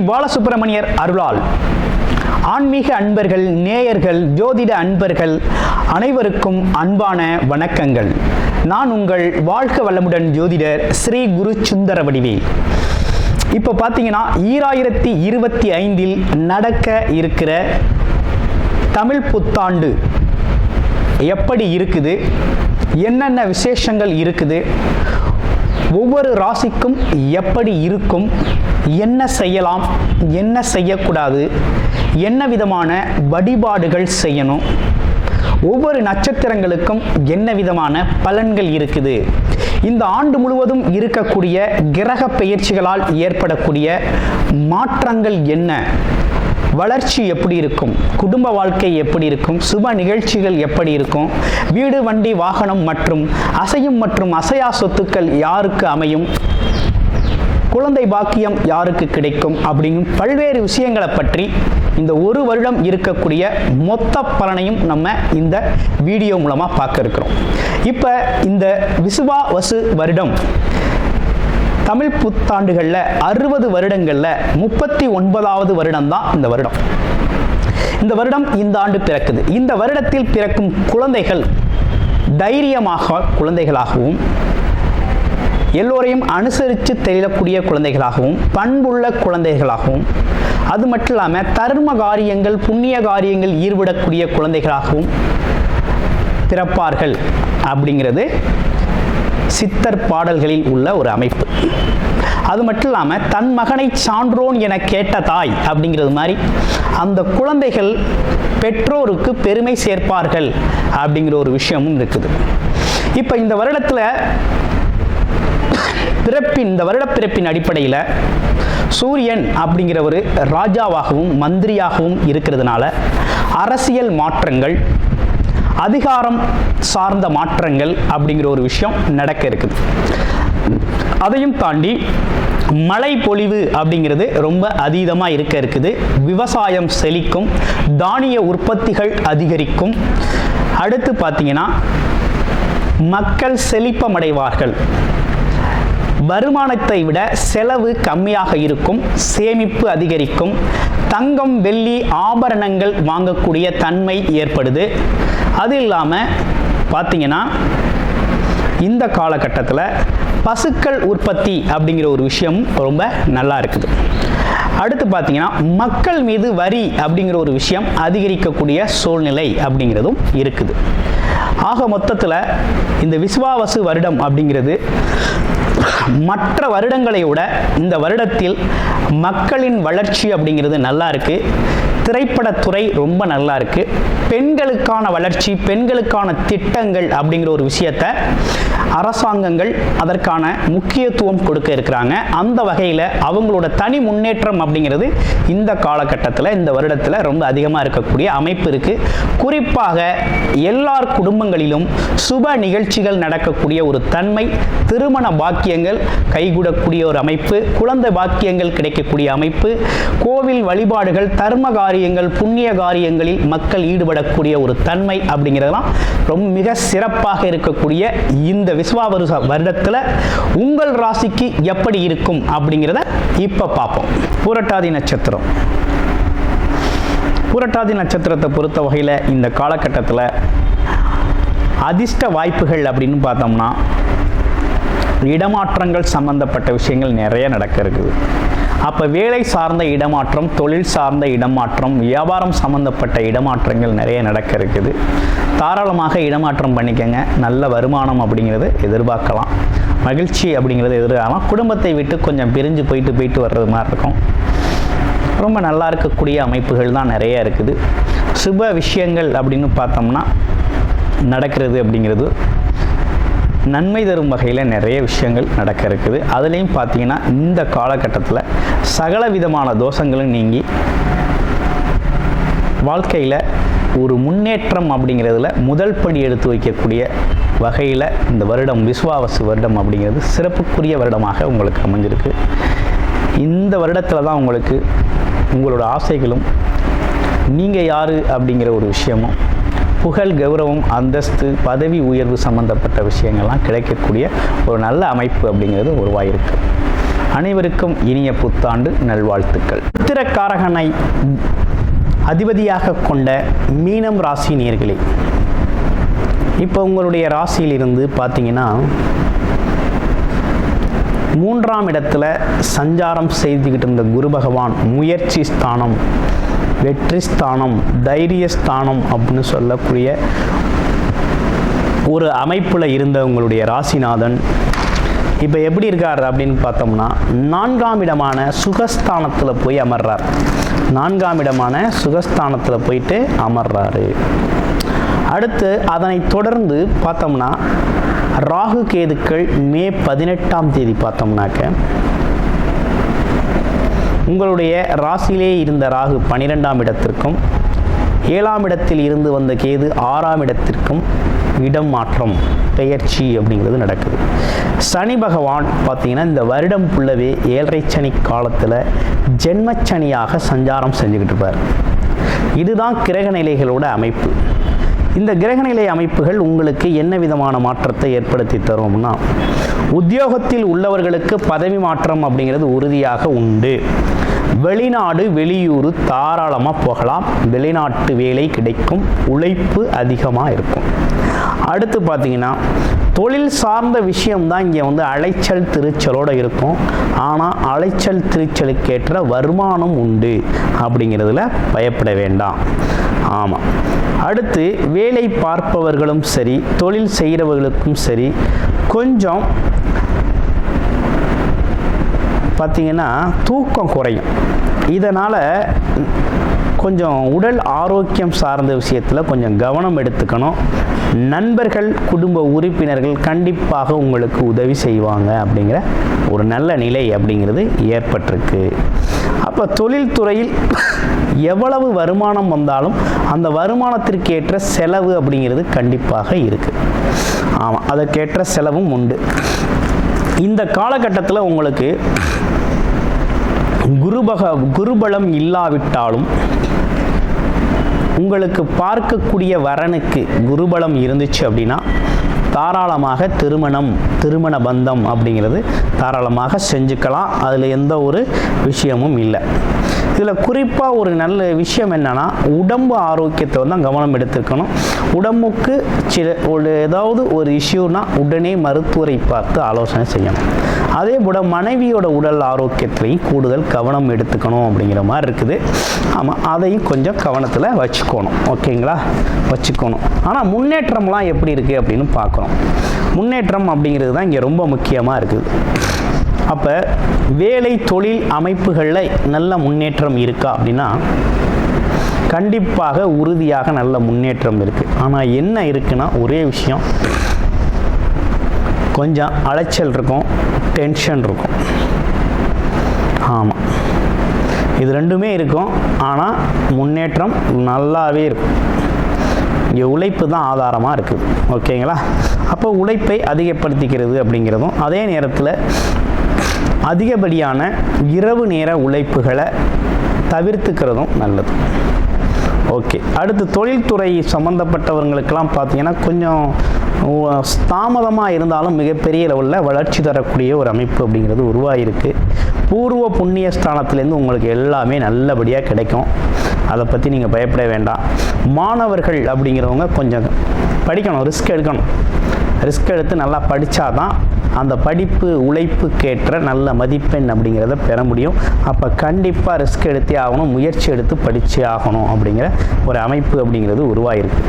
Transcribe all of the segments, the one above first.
பாலசுப்பிரமணியர் அருளால் ஆன்மீக அன்பர்கள், நேயர்கள், ஜோதிட அன்பர்கள் அனைவருக்கும் அன்பான வணக்கங்கள். நான் உங்கள் வாழ்க வளமுடன் ஜோதிடர் ஸ்ரீ குரு சுந்தர வடிவேல். இப்போ பார்த்தீங்கன்னா 2025 நடக்க இருக்கிற தமிழ் புத்தாண்டு எப்படி இருக்குது, என்னென்ன விசேஷங்கள் இருக்குது, ஒவ்வொரு ராசிக்கும் எப்படி இருக்கும், என்ன செய்யலாம், என்ன செய்யக்கூடாது, என்ன விதமான வழிபாடுகள் செய்யணும், ஒவ்வொரு நட்சத்திரங்களுக்கும் என்ன விதமான பலன்கள் இருக்குது, இந்த ஆண்டு முழுவதும் இருக்கக்கூடிய கிரக பெயர்ச்சிகளால் ஏற்படக்கூடிய மாற்றங்கள் என்ன, வளர்ச்சி எப்படி இருக்கும், குடும்ப வாழ்க்கை எப்படி இருக்கும், சுப நிகழ்ச்சிகள் எப்படி இருக்கும், வீடு, வண்டி, வாகனம் மற்றும் அசையும் மற்றும் அசையா சொத்துக்கள் யாருக்கு அமையும், குழந்தை பாக்கியம் யாருக்கு கிடைக்கும் அப்படிங்கும் பல்வேறு விஷயங்களை பற்றி இந்த ஒரு வருடம் இருக்கக்கூடிய மொத்த பலனையும் நம்ம இந்த வீடியோ மூலமாக பார்க்க இருக்கிறோம். இப்போ இந்த விசுவாவசு வருடம் தமிழ் புத்தாண்டுகளில் 60 வருடங்களில் 39வது வருடம் தான் இந்த வருடம். இந்த வருடம் இந்த ஆண்டு பிறக்குது. இந்த வருடத்தில் பிறக்கும் குழந்தைகள் தைரியமாக குழந்தைகளாகவும், எல்லோரையும் அனுசரித்து தெரியக்கூடிய குழந்தைகளாகவும், பண்புள்ள குழந்தைகளாகவும், அது மட்டும் இல்லாமல் தர்ம காரியங்கள், புண்ணிய காரியங்கள் ஈடுபடக்கூடிய குழந்தைகளாகவும் பிறப்பார்கள் அப்படிங்கிறது சித்தர் பாடல்களில் உள்ள ஒரு அமைப்பு. அது மட்டும் இல்லாமல் தன் மகனை சான்றோன் என கேட்ட தாய் அப்படிங்கிறது மாதிரி அந்த குழந்தைகள் பெற்றோருக்கு பெருமை சேர்ப்பார்கள் அப்படிங்கிற ஒரு விஷயமும் இருக்குது. இப்போ இந்த வருடத்தில் இந்த வருட பிறப்பின் அடிப்படையில் சூரியன் அப்படிங்கிற ஒரு ராஜாவாகவும் மந்திரியாகவும் இருக்கிறதுனால அரசியல் மாற்றங்கள், அதிகாரம் சார்ந்த மாற்றங்கள் அப்படிங்கிற ஒரு விஷயம் நடக்க இருக்குது. அதையும் தாண்டி மழை பொழிவு அப்படிங்கிறது ரொம்ப அதீதமாக இருக்க இருக்குது. விவசாயம் செழிக்கும், தானிய உற்பத்திகள் அதிகரிக்கும். அடுத்து பார்த்தீங்கன்னா மக்கள் செழிப்பமடைவார்கள். வருமானத்தை விட செலவு கம்மியாக இருக்கும், சேமிப்பு அதிகரிக்கும், தங்கம், வெள்ளி, ஆபரணங்கள் வாங்கக்கூடிய தன்மை ஏற்படுது. அது இல்லாமல் பார்த்தீங்கன்னா இந்த காலகட்டத்தில் பசுக்கள் உற்பத்தி அப்படிங்கிற ஒரு விஷயம் ரொம்ப நல்லா இருக்குது. அடுத்து பார்த்தீங்கன்னா மக்கள் மீது வரி அப்படிங்கிற ஒரு விஷயம் அதிகரிக்கக்கூடிய சூழ்நிலை அப்படிங்கிறதும் இருக்குது. ஆக மொத்தத்தில் இந்த விசுவாவசு வருடம் அப்படிங்கிறது மற்ற வருடங்களை விட இந்த வருடத்தில் மக்களின் வளர்ச்சி அப்படிங்கிறது நல்லா இருக்கு. திரைப்படத்துறை ரொம்ப நல்லா இருக்கு. பெண்களுக்கான வளர்ச்சி, பெண்களுக்கான திட்டங்கள் அப்படிங்கிற ஒரு விஷயத்தை அரசாங்கங்கள் அதற்கான முக்கியத்துவம் கொடுக்க இருக்கிறாங்க. அந்த வகையில் அவங்களோட தனி முன்னேற்றம் அப்படிங்கிறது இந்த காலகட்டத்தில், இந்த வருடத்தில் ரொம்ப அதிகமாக இருக்கக்கூடிய அமைப்பு இருக்கு. குறிப்பாக எல்லார் குடும்பங்களிலும் சுப நிகழ்ச்சிகள் நடக்கக்கூடிய ஒரு தன்மை, திருமண பாக்கியங்கள் கைகூடக்கூடிய ஒரு அமைப்பு, குழந்தை பாக்கியங்கள் கிடைக்கக்கூடிய அமைப்பு, கோவில் வழிபாடுகள், தர்ம காரியங்கள், புண்ணிய காரியங்களில் மக்கள் ஈடுபடக்கூடிய ஒரு தன்மை அப்படிங்கிறதெல்லாம் ரொம்ப மிக சிறப்பாக இருக்கக்கூடிய இந்த விசுவாவசு வருடத்தில் உங்கள் ராசிக்கு எப்படி இருக்கும் அப்படிங்கிறத இப்ப பார்ப்போம். புரட்டாதி நட்சத்திரம். புரட்டாதி நட்சத்திரத்தை பொறுத்த வகையில் இந்த காலகட்டத்தில் அதிர்ஷ்ட வாய்ப்புகள் அப்படின்னு பார்த்தோம்னா இடமாற்றங்கள் சம்பந்தப்பட்ட விஷயங்கள் நிறைய நடக்க இருக்குது. அப்போ வேலை சார்ந்த இடமாற்றம், தொழில் சார்ந்த இடமாற்றம், வியாபாரம் சம்பந்தப்பட்ட இடமாற்றங்கள் நிறைய நடக்க இருக்குது. தாராளமாக இடமாற்றம் பண்ணிக்கங்க. நல்ல வருமானம் அப்படிங்கிறது எதிர்பார்க்கலாம். மகிழ்ச்சி அப்படிங்கிறது எதிர்பார்க்கலாம். குடும்பத்தை விட்டு கொஞ்சம் பிரிஞ்சு போயிட்டு வர்றது மாதிரி இருக்கும். ரொம்ப நல்லா இருக்கக்கூடிய அமைப்புகள் தான் நிறைய இருக்குது. சுப விஷயங்கள் அப்படின்னு பார்த்தோம்னா நடக்கிறது அப்படிங்கிறது நன்மை தரும் வகையில் நிறைய விஷயங்கள் நடக்க இருக்குது. அதுலேயும் பார்த்தீங்கன்னா இந்த காலகட்டத்தில் சகல விதமான தோஷங்களும் நீங்கி வாழ்க்கையில் ஒரு முன்னேற்றம் அப்படிங்கிறதுல முதல் படி எடுத்து வைக்கக்கூடிய வகையில் இந்த வருடம் விசுவாவசு வருடம் அப்படிங்கிறது சிறப்புக்குரிய வருடமாக உங்களுக்கு அமைஞ்சிருக்கு. இந்த வருடத்தில் தான் உங்களுக்கு உங்களோட ஆசைகளும் நீங்கள் யார் அப்படிங்கிற ஒரு விஷயமும், புகழ், கௌரவம், அந்தஸ்து, பதவி உயர்வு சம்பந்தப்பட்ட விஷயங்கள்லாம் கிடைக்கக்கூடிய ஒரு நல்ல அமைப்பு அப்படிங்கிறது உருவாயிருக்கு. அனைவருக்கும் இனிய புத்தாண்டு நல்வாழ்த்துக்கள். உத்திரக்காரகனை அதிபதியாக கொண்ட மீனம் ராசி நேயர்களே, இப்போ உங்களுடைய ராசியிலிருந்து பார்த்தீங்கன்னா 3ஆம் இடத்துல சஞ்சாரம் செய்துக்கிட்டு இருந்த குரு பகவான் முயற்சி ஸ்தானம், வெற்றி ஸ்தானம், தைரியஸ்தானம் அப்படின்னு சொல்லக்கூடிய ஒரு அமைப்பில் இருந்த உங்களுடைய ராசிநாதன் இப்போ எப்படி இருக்கார் அப்படின்னு பார்த்தோம்னா 4ஆம் இடமான சுகஸ்தானத்தில் போய் அமர்றார். 4ஆம் இடமான சுகஸ்தானத்தில் போயிட்டு அமர்றாரு. அடுத்து அதனை தொடர்ந்து பார்த்தோம்னா ராகு கேதுக்கள் மே 18ஆம் தேதி பார்த்தோம்னாக்க உங்களுடைய ராசியிலே இருந்த ராகு 12ஆம் இடத்திற்கும் 7ஆம் இடத்தில் இருந்து வந்த கேது 6ஆம் இடத்திற்கும் இடம் மாற்றம், பெயர்ச்சி அப்படிங்கிறது நடக்குது. சனி பகவான் பார்த்தீங்கன்னா இந்த வருடம் ஃபுல்லவே 7.5 சனி காலத்தில் ஜென்மச்சனியாக சஞ்சாரம் செஞ்சுக்கிட்டு இருப்பார். இதுதான் கிரக நிலைகளோட அமைப்பு. இந்த கிரகநிலை அமைப்புகள் உங்களுக்கு என்ன விதமான மாற்றத்தை ஏற்படுத்தி தரும்னா, உத்தியோகத்தில் உள்ளவர்களுக்கு பதவி மாற்றம் அப்படிங்கிறது உறுதியாக உண்டு. வெளிநாடு வெளியூர் தாராளமாக போகலாம். வெளிநாட்டு வேலை கிடைக்கும். உழைப்பு அதிகமாக இருக்கும். அடுத்து பார்த்தீங்கன்னா தொழில் சார்ந்த விஷயம்தான் இங்கே அலைச்சல் திருச்சலோடு இருக்கும். ஆனால் அலைச்சல் திருச்சலுக்கேற்ற வருமானம் உண்டு அப்படிங்கிறதுல பயப்பட வேண்டாம். ஆமாம். அடுத்து வேலை பார்ப்பவர்களும் சரி, தொழில் செய்கிறவர்களுக்கும் சரி, கொஞ்சம் பார்த்தீங்கன்னா தூக்கம் குறையும். இதனால் கொஞ்சம் உடல் ஆரோக்கியம் சார்ந்த விஷயத்தில் கொஞ்சம் கவனம் எடுத்துக்கணும். நண்பர்கள், குடும்ப உறுப்பினர்கள் கண்டிப்பாக உங்களுக்கு உதவி செய்வாங்க அப்படிங்கிற ஒரு நல்ல நிலை அப்படிங்கிறது ஏற்பட்டிருக்கு. அப்போ தொழில்துறையில் எவ்வளவு வருமானம் வந்தாலும் அந்த வருமானத்திற்கு ஏற்ற செலவு அப்படிங்கிறது கண்டிப்பாக இருக்குது. ஆமாம், அதற்கேற்ற செலவும் உண்டு. இந்த காலகட்டத்தில் உங்களுக்கு குருபலம் இல்லாவிட்டாலும் உங்களுக்கு பார்க்கக்கூடிய வரனுக்கு குருபலம் இருந்துச்சு அப்படின்னா தாராளமாக திருமண பந்தம் அப்படிங்கிறது தாராளமாக செஞ்சுக்கலாம். அதில் எந்த ஒரு விஷயமும் இல்லை. இதில் குறிப்பாக ஒரு நல்ல விஷயம் என்னென்னா, உடம்பு ஆரோக்கியத்தை தான் கவனம் எடுத்துக்கணும். உடம்புக்கு ஏதாவது ஒரு இஷ்யூனா உடனே மருத்துவரை பார்த்து ஆலோசனை செய்யணும். அதே போல் மனைவியோட உடல் ஆரோக்கியத்திலையும் கூடுதல் கவனம் எடுத்துக்கணும் அப்படிங்கிற மாதிரி இருக்குது. ஆமாம், அதையும் கொஞ்சம் கவனத்தில் வச்சுக்கணும். ஓகேங்களா, வச்சுக்கணும். ஆனால் முன்னேற்றம்லாம் எப்படி இருக்குது அப்படின்னு பார்க்கணும். முன்னேற்றம் அப்படிங்கிறது தான் இங்கே ரொம்ப முக்கியமாக இருக்குது. அப்போ வேலை தொழில் அமைப்புகளில் நல்ல முன்னேற்றம் இருக்கா அப்படின்னா கண்டிப்பாக உறுதியாக நல்ல முன்னேற்றம் இருக்குது. ஆனால் என்ன இருக்குன்னா ஒரே விஷயம், கொஞ்சம் அலைச்சல் இருக்கும், டென்ஷன் இருக்கும். ஆமாம், இது ரெண்டுமே இருக்கும். ஆனால் முன்னேற்றம் நல்லாவே இருக்கும். இங்கே உழைப்பு தான் ஆதாரமாக இருக்குது. ஓகேங்களா, அப்போ உழைப்பை அதிகப்படுத்திக்கிறது அப்படிங்கிறதும், அதே நேரத்தில் அதிகப்படியான இரவு நேர உழைப்புகளை தவிர்த்துக்கிறதும் நல்லது. ஓகே, அடுத்து தொழில்துறை சம்மந்தப்பட்டவர்களுக்கெல்லாம் பார்த்தீங்கன்னா கொஞ்சம் தாமதமாக இருந்தாலும் மிகப்பெரிய லெவலில் வளர்ச்சி தரக்கூடிய ஒரு அமைப்பு அப்படிங்கிறது உருவாகிருக்கு. பூர்வ புண்ணிய ஸ்தானத்துலேருந்து உங்களுக்கு எல்லாமே நல்லபடியாக கிடைக்கும். அதை பற்றி நீங்கள் பயப்பட வேண்டாம். மாணவர்கள் அப்படிங்கிறவங்க கொஞ்சம் படிக்கணும், ரிஸ்க் எடுக்கணும். ரிஸ்க் எடுத்து நல்லா படித்தாதான் அந்த படிப்பு உழைப்புக்கேற்ற நல்ல மதிப்பெண் அப்படிங்கிறத பெற முடியும். அப்போ கண்டிப்பாக ரிஸ்க் எடுத்தே ஆகணும், முயற்சி எடுத்து படித்தே ஆகணும் அப்படிங்கிற ஒரு அமைப்பு அப்படிங்கிறது உருவாகிருக்கு.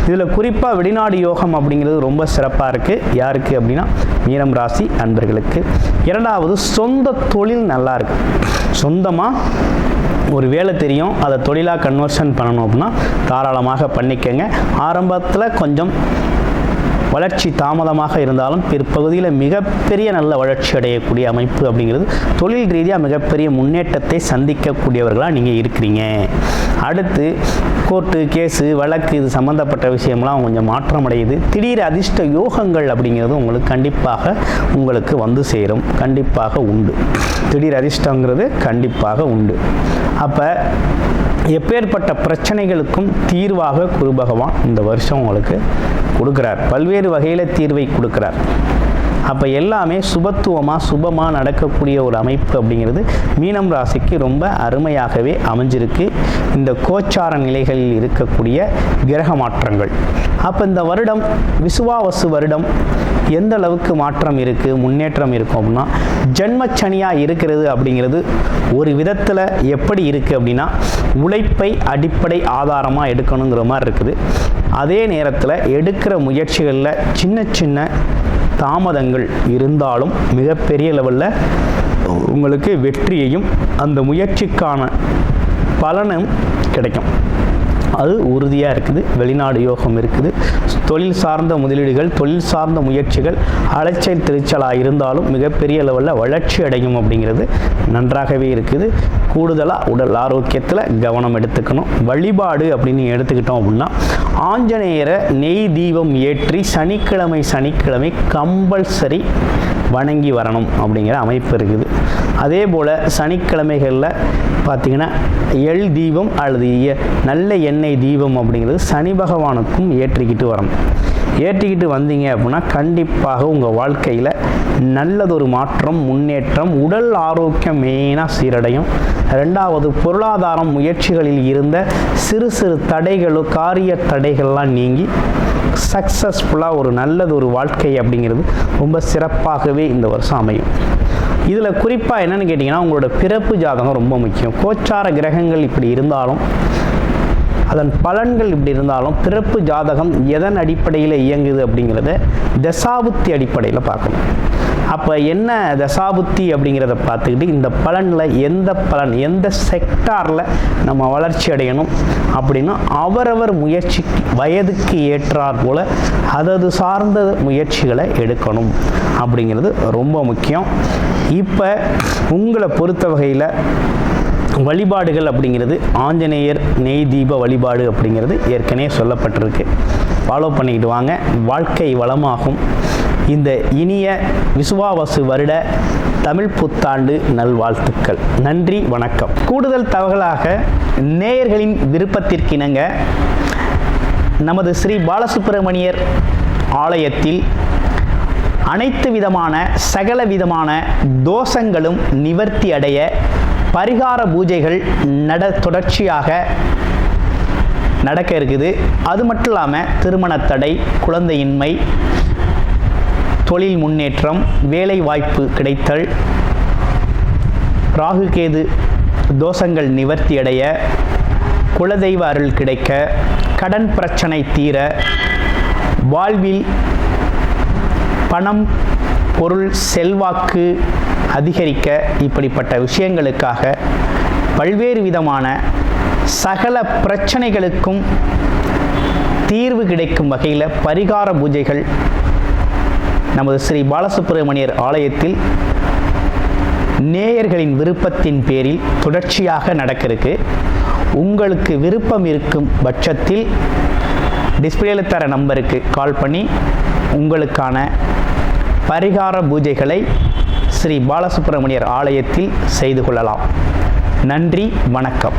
இதில் குறிப்பாக வெளிநாடு யோகம் அப்படிங்கிறது ரொம்ப சிறப்பாக இருக்குது. யாருக்கு அப்படின்னா மீனம் ராசி அன்பர்களுக்கு. இரண்டாவது, சொந்த தொழில் நல்லா இருக்குது. சொந்தமாக ஒரு வேலை தெரியும், அதை தொழிலாக கன்வர்ஷன் பண்ணணும் அப்படின்னா தாராளமாக பண்ணிக்கங்க. ஆரம்பத்தில் கொஞ்சம் வளர்ச்சி தாமதமாக இருந்தாலும் பிற்பகுதியில் மிகப்பெரிய நல்ல வளர்ச்சி அடையக்கூடிய அமைப்பு அப்படிங்கிறது தொழில் ரீதியாக மிகப்பெரிய முன்னேற்றத்தை சந்திக்கக்கூடியவர்களாக நீங்கள் இருக்கிறீங்க. அடுத்து கோர்ட்டு கேஸு வழக்கு இது சம்மந்தப்பட்ட விஷயம்லாம் கொஞ்சம் மாற்றம் அடையுது. திடீர் அதிர்ஷ்ட யோகங்கள் அப்படிங்கிறது உங்களுக்கு வந்து சேரும். கண்டிப்பாக உண்டு. திடீர் அதிர்ஷ்டங்கிறது கண்டிப்பாக உண்டு. அப்போ எப்பேற்பட்ட பிரச்சனைகளுக்கும் தீர்வாக குரு பகவான் இந்த வருஷம் உங்களுக்கு கொடுக்குறார். பல்வேறு வகையில் தீர்வை கொடுக்குறார். அப்போ எல்லாமே சுபமாக நடக்கக்கூடிய ஒரு அமைப்பு அப்படிங்கிறது மீனம் ராசிக்கு ரொம்ப அருமையாகவே அமைஞ்சிருக்கு இந்த கோச்சார நிலைகளில் இருக்கக்கூடிய கிரக மாற்றங்கள். அப்போ இந்த வருடம் விசுவாவசு வருடம் எந்த அளவுக்கு மாற்றம் இருக்குது, முன்னேற்றம் இருக்கும் அப்படின்னா, ஜென்மச்சனியாக இருக்கிறது அப்படிங்கிறது ஒரு விதத்தில் எப்படி இருக்குது அப்படின்னா, உழைப்பை அடிப்படை ஆதாரமாக எடுக்கணுங்கிற மாதிரி இருக்குது. அதே நேரத்தில் எடுக்கிற முயற்சிகளில் சின்ன தாமதங்கள் இருந்தாலும் மிகப்பெரிய லெவலில் உங்களுக்கு வெற்றியையும் அந்த முயற்சிக்கான பலனும் கிடைக்கும். அது உறுதியாக இருக்குது. வெளிநாடு யோகம் இருக்குது. தொழில் சார்ந்த முதலீடுகள், தொழில் சார்ந்த முயற்சிகள் அலைச்சல் திருச்சலாக இருந்தாலும் மிகப்பெரிய லெவலில் வளர்ச்சி அடையும் அப்படிங்கிறது நன்றாகவே இருக்குது. கூடுதலாக உடல் ஆரோக்கியத்தில் கவனம் எடுத்துக்கணும். வழிபாடு அப்படின்னு எடுத்துக்கிட்டோம் அப்படின்னா, ஆஞ்சநேயரை நெய் தீபம் ஏற்றி சனிக்கிழமை கம்பல்சரி வணங்கி வரணும் அப்படிங்கிற அமைப்பு இருக்குது. அதே போல் சனிக்கிழமைகளில் பார்த்திங்கன்னா எள் தீபம் அல்லது நல்ல எண்ணெய் தீபம் அப்படிங்கிறது சனி பகவானுக்கும் ஏற்றிக்கிட்டு வரணும். ஏற்றிக்கிட்டு வந்தீங்க அப்படின்னா கண்டிப்பாக உங்கள் வாழ்க்கையில் நல்லதொரு மாற்றம், முன்னேற்றம், உடல் ஆரோக்கியம் மெயினாக சீரடையும். ரெண்டாவது, பொருளாதாரம் முயற்சிகளில் இருந்த சிறு தடைகளோ காரிய தடைகள்லாம் நீங்கி சக்ஸஸ்ஃபுல்லாக ஒரு நல்லதொரு வாழ்க்கை அப்படிங்கிறது ரொம்ப சிறப்பாகவே இந்த வருஷம் அமையும். இதில் குறிப்பாக என்னென்னு கேட்டிங்கன்னா, உங்களோட பிறப்பு ஜாதகம் ரொம்ப முக்கியம். கோச்சார கிரகங்கள் இப்படி இருந்தாலும், அதன் பலன்கள் இப்படி இருந்தாலும், பிறப்பு ஜாதகம் எதன் அடிப்படையில் இயங்குது அப்படிங்கிறத தசாபுத்தி அடிப்படையில் பார்க்கணும். அப்போ என்ன தசாபுத்தி அப்படிங்கிறத பார்த்துக்கிட்டு இந்த பலனில் எந்த செக்டாரில் நம்ம வளர்ச்சி அடையணும் அப்படின்னு அவரவர் முயற்சி வயதுக்கு ஏற்றார் போல் அதது சார்ந்த முயற்சிகளை எடுக்கணும் அப்படிங்கிறது ரொம்ப முக்கியம். இப்போ உங்களை பொறுத்த வகையில் வழிபாடுகள் அப்படிங்கிறது ஆஞ்சநேயர் நெய் தீப வழிபாடு அப்படிங்கிறது ஏற்கனவே சொல்லப்பட்டிருக்கு. ஃபாலோ பண்ணிக்கிட்டு வாங்க. வாழ்க்கை வளமாகும். இந்த இனிய விசுவாவசு வருட தமிழ் புத்தாண்டு நல்வாழ்த்துக்கள். நன்றி, வணக்கம். கூடுதல் தகவலாக நேயர்களின் விருப்பத்திற்கிணங்க நமது ஸ்ரீ பாலசுப்பிரமணியர் ஆலயத்தில் அனைத்து விதமான சகல விதமான தோஷங்களும் நிவர்த்தி அடைய பரிகார பூஜைகள் தொடர்ச்சியாக நடக்க இருக்குது. அது மட்டும் இல்லாமல் திருமண தடை, குழந்தையின்மை, தொழில் முன்னேற்றம், வேலை வாய்ப்பு கிடைத்தல், ராகுகேது தோஷங்கள் நிவர்த்தி அடைய, குலதெய்வ அருள் கிடைக்க, கடன் பிரச்சனை தீர, வாழ்வில் பணம், பொருள், செல்வாக்கு அதிகரிக்க, இப்படிப்பட்ட விஷயங்களுக்காக பல்வேறு விதமான சகல பிரச்சனைகளுக்கும் தீர்வு கிடைக்கும் வகையில் பரிகார பூஜைகள் நமது ஸ்ரீ பாலசுப்பிரமணியர் ஆலயத்தில் நேயர்களின் விருப்பத்தின் பேரில் தொடர்ச்சியாக நடக்க இருக்கு. உங்களுக்கு விருப்பம் இருக்கும் பட்சத்தில் டிஸ்பிளேல தர நம்பருக்கு கால் பண்ணி உங்களுக்கான பரிகார பூஜைகளை ஸ்ரீ பாலசுப்பிரமணியர் ஆலயத்தில் செய்து கொள்ளலாம். நன்றி, வணக்கம்.